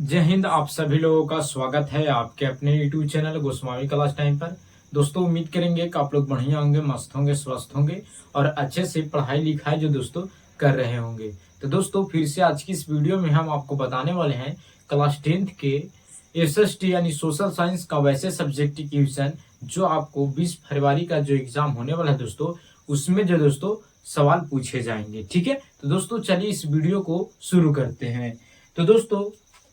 जय हिंद। आप सभी लोगों का स्वागत है आपके अपने YouTube channel Goswami class time पर। दोस्तों उम्मीद करेंगे कि आप लोग बढ़िया होंगे, मस्त होंगे, स्वस्थ होंगे और अच्छे से पढ़ाई लिखाई जो दोस्तों कर रहे होंगे। तो दोस्तों फिर से आज की इस वीडियो में हम आपको बताने वाले हैं क्लास 10th के एसएसटी यानी सोशल साइंस का वैसे सब्जेक्ट की क्वेश्चन जो आपको 20 फरवरी का जो एग्जाम होने वाला है दोस्तों, उसमें जो दोस्तों सवाल पूछे जाएंगे। ठीक है, तो दोस्तों चलिए इस वीडियो को शुरू करते हैं। तो दोस्तों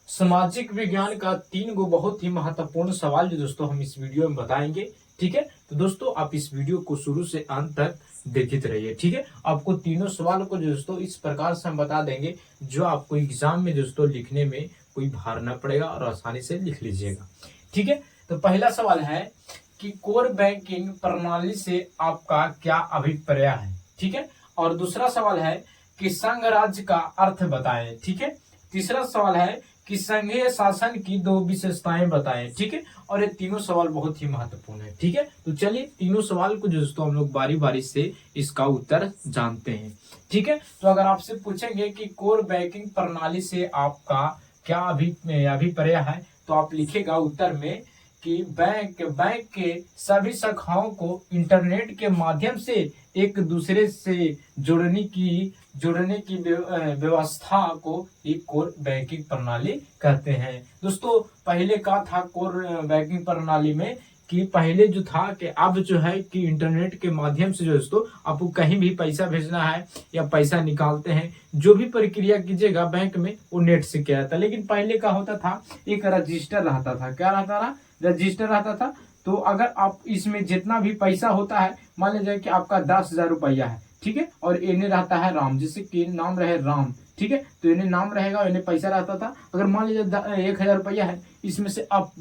सामाजिक विज्ञान का 3 गो बहुत ही महत्वपूर्ण सवाल जो दोस्तों हम इस वीडियो में बताएंगे। ठीक है, तो दोस्तों आप इस वीडियो को शुरू से अंत तक देखते रहिए। ठीक है, आपको तीनों सवाल को दोस्तों इस प्रकार से हम बता देंगे जो आपको एग्जाम में दोस्तों लिखने में कोई भार न पड़ेगा और आसानी से लिख लीजिएगा। ठीक है, तो पहला सवाल है कि कोर बैंकिंग प्रणाली से आपका क्या अभिप्राय है। ठीक है, और दूसरा सवाल है कि संघ राज्य का अर्थ बताएं। ठीक है, तीसरा सवाल है कि संघीय शासन की 2 विशेषताएं बताएं। ठीक है, और ये तीनों सवाल बहुत ही महत्वपूर्ण है। ठीक है, तो चलिए तीनों सवाल को दोस्तों हम लोग बारी बारी से इसका उत्तर जानते हैं। ठीक है, तो अगर आपसे पूछेंगे कि कोर बैंकिंग प्रणाली से आपका क्या अभिप्राय है, तो आप लिखेगा उत्तर में कि बैंक के सभी शाखाओं को इंटरनेट के माध्यम से एक दूसरे से जोड़ने की व्यवस्था को एक कोर बैंकिंग प्रणाली कहते हैं। दोस्तों पहले का था कोर बैंकिंग प्रणाली में कि पहले जो था कि अब जो है कि इंटरनेट के माध्यम से जो दोस्तों आपको कहीं भी पैसा भेजना है या पैसा निकालते हैं, जो भी प्रक्रिया कीजिएगा बैंक में वो नेट से किया जाता है। लेकिन पहले का होता था एक रजिस्टर रहता था। क्या रहता था? रजिस्टर रहता था। तो अगर आप इसमें जितना भी पैसा होता है, मान लीजिए कि आपका 10,000 रुपया है, ठीक है, और इन्हें रहता है राम, जैसे कि नाम रहे राम, ठीक है, तो इन्हें नाम रहेगा, इन्हें पैसा रहता था। अगर मान लीजिए 1,000 रुपया है, इसमें से आप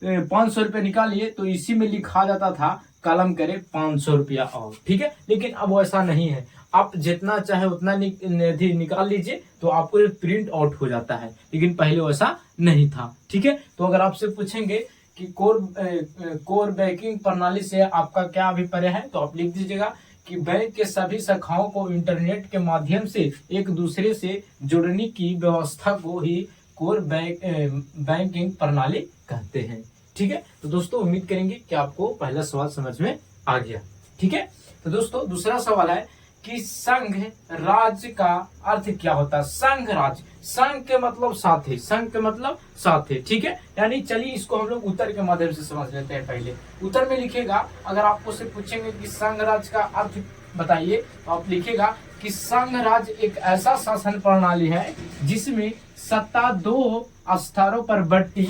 500 रुपये निकालिए तो इसी में लिखा जाता था कलम करे 500 रुपया और। ठीक है, लेकिन अब वैसा नहीं है। आप जितना चाहे उतना निकाल लीजिए तो आपको प्रिंट आउट हो जाता है, लेकिन पहले वैसा नहीं था। ठीक है, तो अगर आपसे पूछेंगे कि कोर बैंकिंग प्रणाली से आपका क्या अभिप्राय है, तो आप लिख दीजिएगा कि बैंक के सभी शाखाओं को इंटरनेट के माध्यम से एक दूसरे से जोड़ने की व्यवस्था को ही कोर बैंकिंग प्रणाली कहते हैं। ठीक है, तो दोस्तों उम्मीद करेंगे कि आपको पहला सवाल समझ में आ गया। ठीक है, तो दोस्तों दूसरा सवाल है कि संघ राज्य का अर्थ क्या होता है। संघ राज्य, संघ के मतलब साथी, संघ के मतलब साथी। ठीक है, यानी चलिए इसको हम लोग उत्तर के माध्यम से समझ लेते हैं। पहले उत्तर में लिखेगा, अगर आपको से पूछेंगे कि संघ राज्य का अर्थ बताइए, तो आप लिखेगा कि संघ राज्य एक ऐसा शासन प्रणाली है जिसमें सत्ता 2 स्तरों पर बट्टी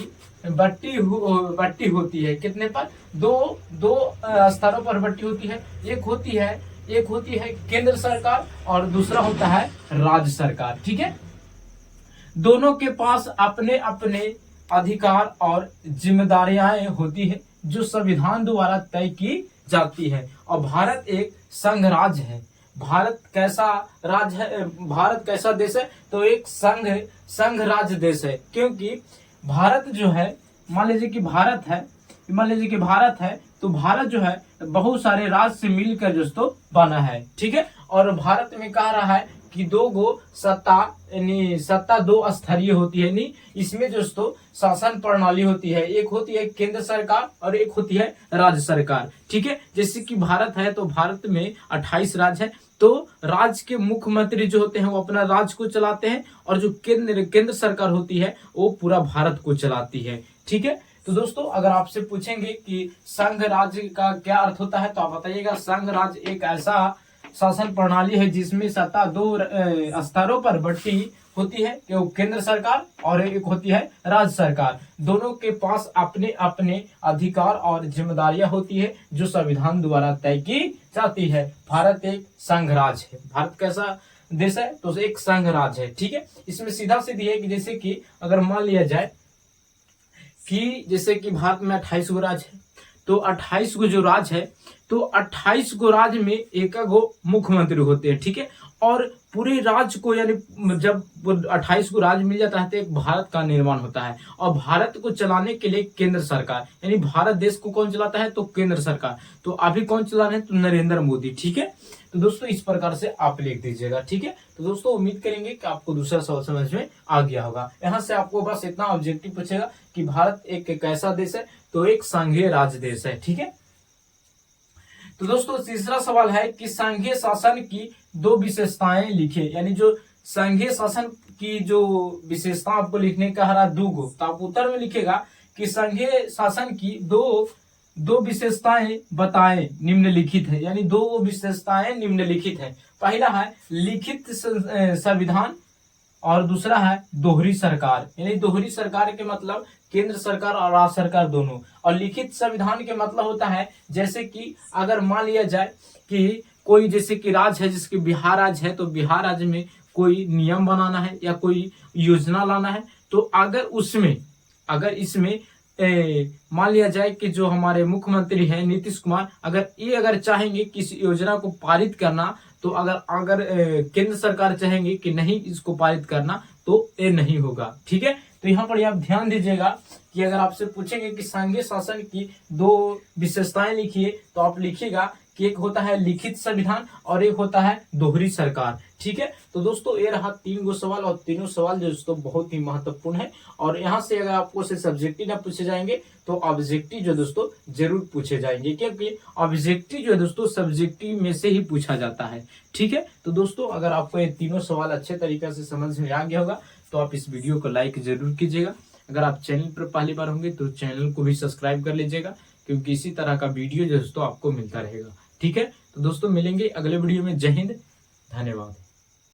होती है। कितने पर? दो स्तरों पर बट्टी होती है। एक होती है केंद्र सरकार और दूसरा होता है राज्य सरकार। ठीक है, दोनों के पास अपने अपने अधिकार और जिम्मेदारियां होती है जो संविधान द्वारा तय की जाती है। और भारत एक संघ राज्य है। भारत कैसा राज्य है? भारत कैसा देश है? तो एक संघ राज्य देश है, क्योंकि भारत जो है, मान लीजिए कि भारत है, तो भारत जो है बहुत सारे राज्य से मिलकर दोस्तों बना है। ठीक है, और भारत में कह रहा है कि 2 सत्ता 2 स्तरीय होती है। नहीं, इसमें दोस्तों शासन प्रणाली होती है, एक होती है केंद्र सरकार और एक होती है राज्य सरकार। ठीक है, जैसे कि भारत है तो भारत में 28 राज्य है, तो राज्य के मुख्यमंत्री जो होते हैं वो अपना राज्य को चलाते हैं और जो केंद्र सरकार होती है वो पूरा भारत को चलाती है। ठीक है, तो दोस्तों अगर आपसे पूछेंगे कि संघ राज्य का क्या अर्थ होता है, तो आप बताइएगा संघ राज्य एक ऐसा शासन प्रणाली है जिसमें सत्ता 2 स्तरों पर बंटी होती है, कि वो केंद्र सरकार और एक होती है राज्य सरकार। दोनों के पास अपने अपने अधिकार और जिम्मेदारियां होती है जो संविधान द्वारा तय की जाती है। भारत एक संघ राज्य है। भारत कैसा देश है? तो एक संघ राज्य है। ठीक है, इसमें सीधा सीधी है कि जैसे कि अगर मान लिया जाए कि जैसे कि भारत में 28 गो राज्य है, तो 28 गो जो राज्य है, तो 28 गो राज्य में 1 गो मुख्यमंत्री होते हैं। ठीक है, और पूरे राज्य को यानी जब 28 को राज्य मिल जाता है तो एक भारत का निर्माण होता है। और भारत को चलाने के लिए केंद्र सरकार, यानी भारत देश को कौन चलाता है? तो केंद्र सरकार। तो अभी कौन चला रहे हैं? तो नरेंद्र मोदी। ठीक है, तो दोस्तों इस प्रकार से आप लिख दीजिएगा, ठीक है। तो दोस्तों उम्मीद करेंगे कि आपको दूसरा सवाल समझ में आ गया होगा। यहाँ से आपको बस इतना ऑब्जेक्टिव पूछेगा कि भारत एक कैसा देश है, तो एक संघीय राज्य देश है, ठीक है। तो दोस्तों तीसरा सवाल है कि संघीय शासन की दो विशेषताएं लिखे, यानी जो संघीय शासन की जो विशेषता आपको लिखने का हरा दूगो, तो आप उत्तर में लिखेगा कि संघीय शासन की दो विशेषताएं बताएं निम्नलिखित है, यानी दो विशेषताएं निम्नलिखित है। पहला है लिखित संविधान और दूसरा है दोहरी सरकार, यानी दोहरी सरकार के मतलब केंद्र सरकार और राज्य सरकार दोनों। और लिखित संविधान के मतलब होता है जैसे कि अगर मान लिया जाए कि कोई जैसे कि राज्य है, जिसके बिहार राज्य है, तो बिहार राज्य में कोई नियम बनाना है या कोई योजना लाना है, तो अगर इसमें मान लिया जाए कि जो हमारे मुख्यमंत्री हैं नीतीश कुमार, अगर चाहेंगे किसी योजना को पारित करना, तो अगर केंद्र सरकार चाहेंगे कि नहीं इसको पारित करना, तो ये नहीं होगा, ठीक है। तो यहाँ पर आप ध्यान दीजिएगा कि अगर आपसे पूछेंगे कि संघीय शासन की दो विशेषताएं लिखिए, तो आप लिखिएगा कि एक होता है लिखित संविधान और एक होता है दोहरी सरकार, ठीक है। तो दोस्तों ये रहा 3 गो सवाल, और तीनों सवाल जो दोस्तों बहुत ही महत्वपूर्ण है। और यहाँ से अगर आपको से सब्जेक्टिव ना पूछे जाएंगे तो ऑब्जेक्टिव जो दोस्तों जरूर पूछे जाएंगे, क्योंकि ऑब्जेक्टिव जो है दोस्तों सब्जेक्टिव में से ही पूछा जाता है, ठीक है। तो दोस्तों अगर आपको ये तीनों सवाल अच्छे तरीके से समझ में आ गया होगा तो आप इस वीडियो को लाइक जरूर कीजिएगा। अगर आप चैनल पर पहली बार होंगे तो चैनल को भी सब्सक्राइब कर लीजिएगा, क्योंकि इसी तरह का वीडियो जो दोस्तों आपको मिलता रहेगा, ठीक है। तो दोस्तों मिलेंगे अगले वीडियो में। जय हिंद, धन्यवाद।